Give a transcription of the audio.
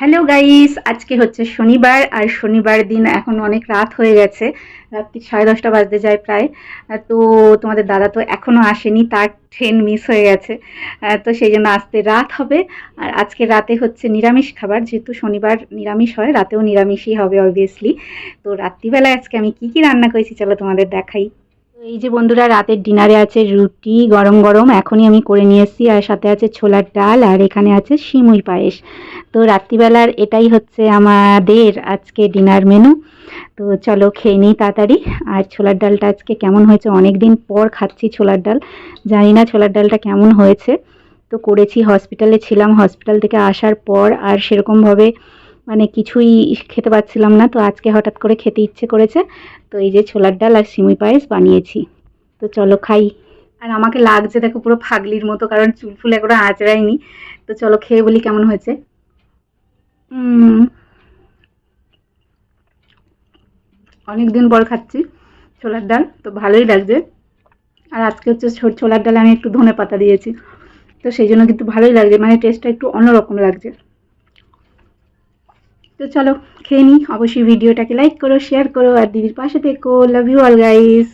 Hello guys, আজকে হচ্ছে শনিবার আর শনিবার দিন এখন অনেক রাত হয়ে গেছে। রাত্রি 10:30 বাজতে যায় প্রায়। তো তোমাদের দাদা তো এখনো আসেনি, তার ট্রেন মিস হয়ে গেছে। তো সেই জন্য আসতে রাত হবে। আর আজকে রাতে হচ্ছে নিরামিষ খাবার, যেহেতু শনিবার নিরামিষ হয়, রাতেও নিরামিষই হবে অবভিয়াসলি। তো রাত্রিবেলায় আজকে আমি কি কি রান্না করেছি চলো তোমাদের দেখাই। তো এই যে বন্ধুরা, রাতের ডিনারে আছে রুটি গরম গরম, এখনই আমি করে নিয়ে এসেছি, আর সাথে আছে ছোলার ডাল, আর এখানে আছে সিমুই পায়েস। তো রাত্রিবেলার এটাই হচ্ছে আমাদের আজকে ডিনার মেনু। তো চলো খেয়ে নিই তাড়াতাড়ি। আর ছোলার ডালটা আজকে কেমন হয়েছে, অনেক দিন পর খাচ্ছি ছোলার ডাল, জানি না ছোলার ডালটা কেমন হয়েছে। তো করেছি, হসপিটালে ছিলাম, হসপিটাল থেকে আসার পর আর সেরকমভাবে মানে কিছুই খেতে পাচ্ছিলাম না, তো আজকে হঠাৎ করে খেতে ইচ্ছে করেছে। তো এই যে ছোলার ডাল আর সিমুই পায়েস বানিয়েছি। তো চলো খাই। আর আমাকে লাগছে দেখো পুরো ফাগলির মতো, কারণ চুল ফুল এখনো আঁচড়াইনি। তো চলো খেয়ে বলি কেমন হয়েছে। উম, অনেকদিন পর খাচ্ছি ছোলার ডাল, তো ভালোই লাগছে। আর আজকে হচ্ছে ছোলার ডালে আমি একটু ধনে পাতা দিয়েছি, তো সেই জন্য কিন্তু ভালোই লাগছে, মানে টেস্টটা একটু অন্যরকম লাগছে। তো চলো খেয়ে নিই। অবশ্যই ভিডিওটাকে লাইক করো, শেয়ার করো, আর দিদির পাশে থেকো। Love you all guys.